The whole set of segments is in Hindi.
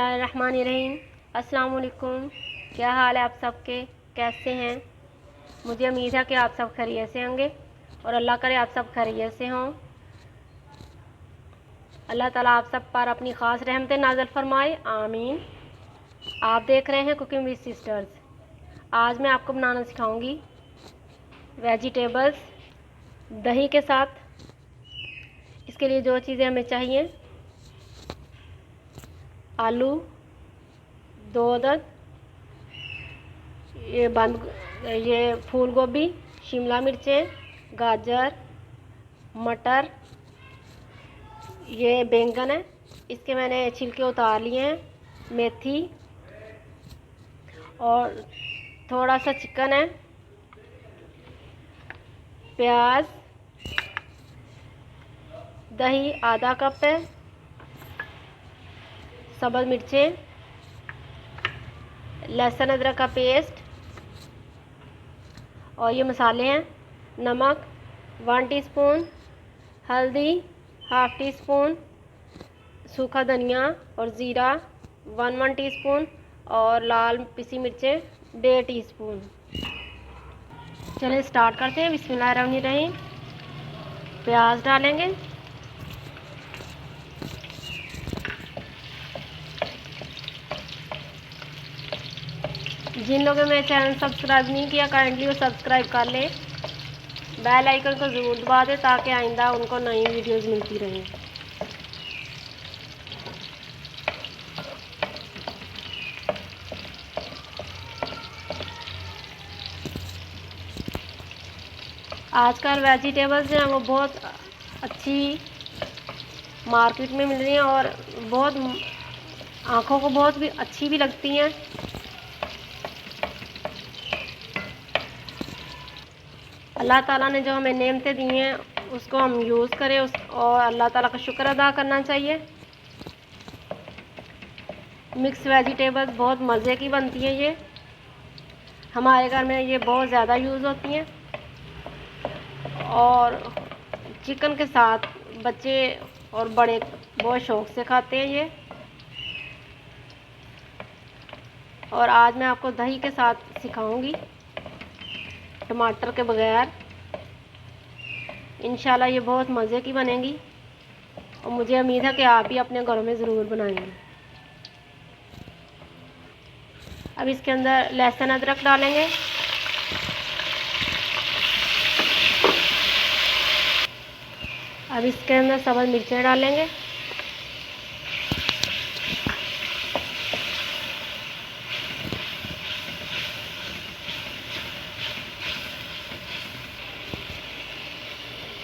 बिस्मिल्लाहिर्रहमानिर्रहीम। अस्सलाम वालेकुम। क्या हाल है आप सबके, कैसे हैं? मुझे उम्मीद है कि आप सब खैरियत से होंगे और अल्लाह करे आप सब खैरियत से हों। अल्लाह ताला आप सब पर अपनी ख़ास रहमतें नाज़िल फरमाए, आमीन। आप देख रहे हैं कुकिंग विद सिस्टर्स। आज मैं आपको बनाना सिखाऊंगी वेजिटेबल्स दही के साथ। इसके लिए जो चीज़ें हमें चाहिए: आलू 2 अदद, ये फूल गोभी, शिमला मिर्चें, गाजर, मटर, ये बैंगन है, इसके मैंने छिलके उतार लिए हैं, मेथी और थोड़ा सा चिकन है, प्याज, दही आधा कप है, सब्ज़ मिर्चें, लहसुन अदरक का पेस्ट और ये मसाले हैं: नमक 1 टीस्पून, हल्दी 1/2 टीस्पून, सूखा धनिया और ज़ीरा 1 टीस्पून और लाल पिसी मिर्चें 1.5 टीस्पून। चलिए स्टार्ट करते हैं। बिस्मिल्लाहिर्रहमानिर्रहीम। प्याज डालेंगे, जिन लोगों ने मेरे चैनल सब्सक्राइब नहीं किया काइंडली वो सब्सक्राइब कर लें, बेल आइकन को ज़रूर दबा दें ताकि आइंदा उनको नई वीडियोस मिलती रहें। आजकल वेजिटेबल्स जो हैं वो बहुत अच्छी मार्केट में मिल रही हैं और बहुत आँखों को बहुत भी अच्छी भी लगती हैं। अल्लाह ताला ने जो हमें नेमतें दी हैं उसको हम यूज़ करें और अल्लाह ताला का शुक्र अदा करना चाहिए। मिक्स वेजिटेबल्स बहुत मज़े की बनती हैं। ये हमारे घर में ये बहुत ज़्यादा यूज़ होती हैं और चिकन के साथ बच्चे और बड़े बहुत शौक़ से खाते हैं ये। और आज मैं आपको दही के साथ सिखाऊंगी, टमाटर के बगैर। इंशाल्लाह ये बहुत मज़े की बनेगी और मुझे उम्मीद है कि आप भी अपने घरों में ज़रूर बनाएंगे। अब इसके अंदर लहसुन अदरक डालेंगे, अब इसके अंदर सब्ज़ मिर्चें डालेंगे,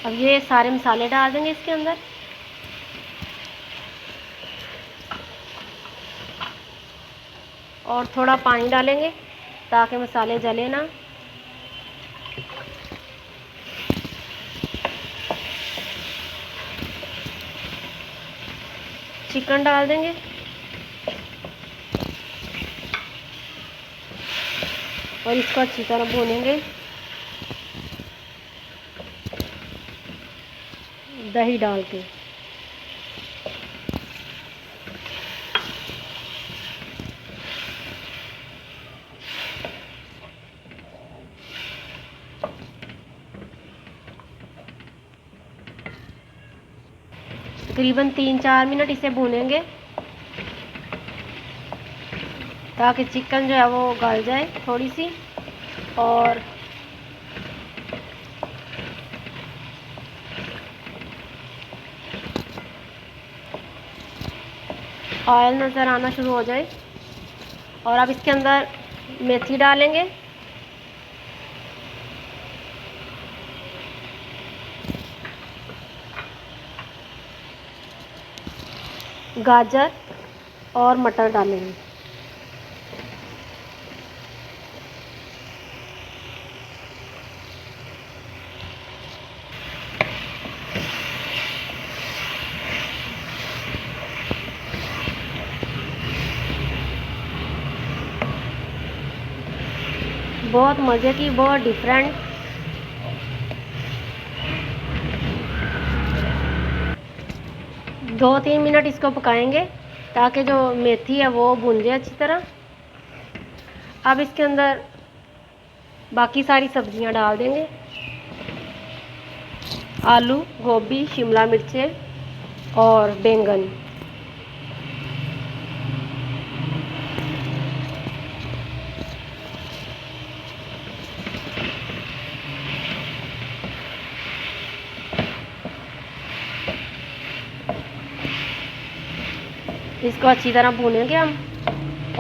अब ये सारे मसाले डाल देंगे इसके अंदर। और थोड़ा पानी डालेंगे ताकि मसाले जले ना। चिकन डाल देंगे और इसको अच्छी तरह भूनेंगे दही डाल के। तकरीबन 3-4 मिनट इसे भूनेंगे ताकि चिकन जो है वो गल जाए थोड़ी सी। और ऑयल नज़र आना शुरू हो जाए और अब इसके अंदर मेथी डालेंगे, गाजर और मटर डालेंगे। बहुत मज़े की, बहुत डिफरेंट। दो 3 मिनट इसको पकाएंगे ताकि जो मेथी है वो भून जाए अच्छी तरह। अब इसके अंदर बाकी सारी सब्जियां डाल देंगे, आलू, गोभी, शिमला मिर्चें और बैंगन। इसको अच्छी तरह भूनेंगे हम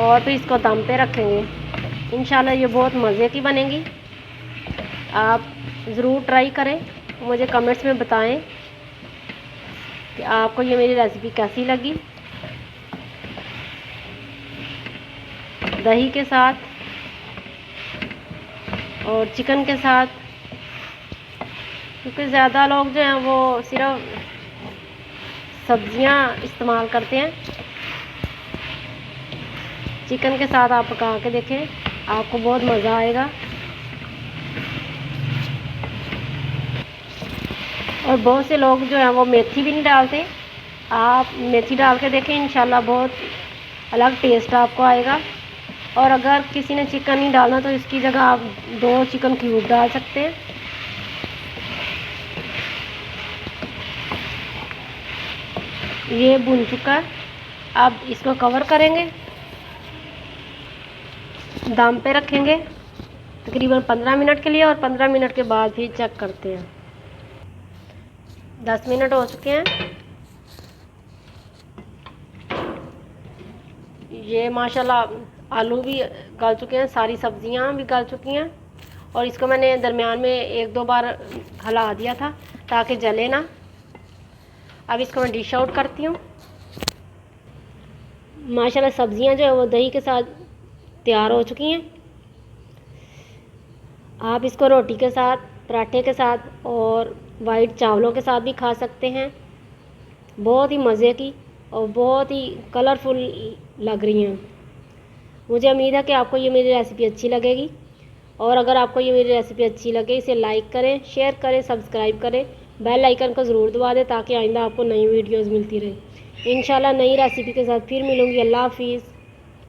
और फिर इसको दम पे रखेंगे। इंशाल्लाह ये बहुत मज़े की बनेगी। आप ज़रूर ट्राई करें, मुझे कमेंट्स में बताएं कि आपको ये मेरी रेसिपी कैसी लगी। दही के साथ और चिकन के साथ, क्योंकि ज़्यादा लोग जो हैं वो सिर्फ सब्जियां इस्तेमाल करते हैं। चिकन के साथ आप पका के देखें, आपको बहुत मज़ा आएगा। और बहुत से लोग जो हैं वो मेथी भी नहीं डालते, आप मेथी डाल के देखें, इंशाल्लाह बहुत अलग टेस्ट आपको आएगा। और अगर किसी ने चिकन नहीं डालना तो इसकी जगह आप 2 चिकन क्यूब डाल सकते हैं। ये भुन चुका है, अब इसको कवर करेंगे, दम पे रखेंगे तकरीबन 15 मिनट के लिए और 15 मिनट के बाद फिर चेक करते हैं। 10 मिनट हो चुके हैं। ये माशाल्लाह आलू भी गल चुके हैं, सारी सब्जियां भी गल चुकी हैं और इसको मैंने दरमियान में 1-2 बार हिला दिया था ताकि जले ना। अब इसको मैं डिश आउट करती हूँ। माशाल्लाह सब्जियां जो है वो दही के साथ तैयार हो चुकी हैं। आप इसको रोटी के साथ, पराठे के साथ और वाइट चावलों के साथ भी खा सकते हैं। बहुत ही मज़े की और बहुत ही कलरफुल लग रही हैं। मुझे उम्मीद है कि आपको ये मेरी रेसिपी अच्छी लगेगी। और अगर आपको ये मेरी रेसिपी अच्छी लगे, इसे लाइक करें, शेयर करें, सब्सक्राइब करें, बेल आइकन को ज़रूर दबा दें ताकि आइंदा आपको नई वीडियोज़ मिलती रहे। इंशाल्लाह नई रेसिपी के साथ फिर मिलूँगी। अल्लाह हाफिज़।